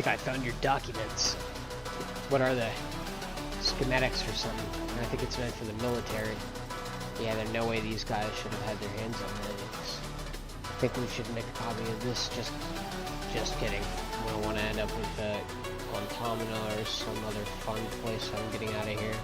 think I found your documents. What are they? Schematics or something. I think it's meant for the military. Yeah, there's no way these guys should have had their hands on these. I think we should make a copy of this. Just kidding. We don't want to end up with Guantanamo or some other fun place. So I'm getting out of here.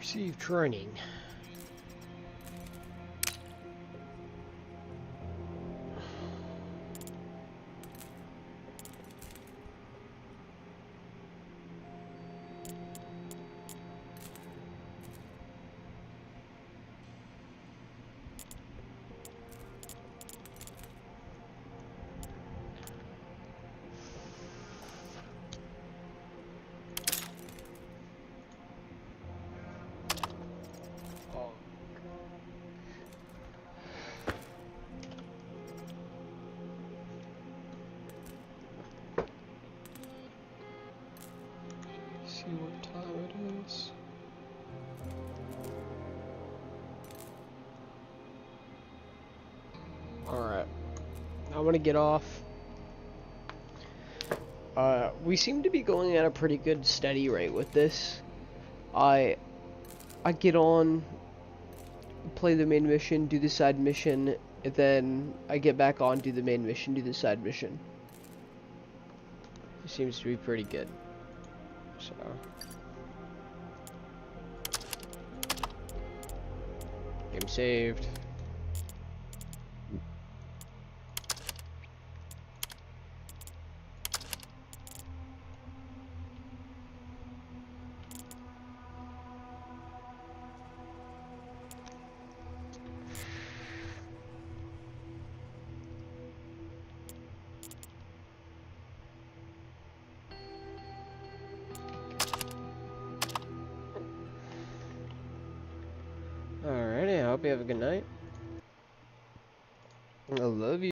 Receive training. See what time it is. Alright. I'm gonna get off. We seem to be going at a pretty good steady rate with this. I get on, play the main mission, do the side mission, and then I get back on, do the main mission, do the side mission. It seems to be pretty good. So game saved. Alrighty, I hope you have a good night. I love you.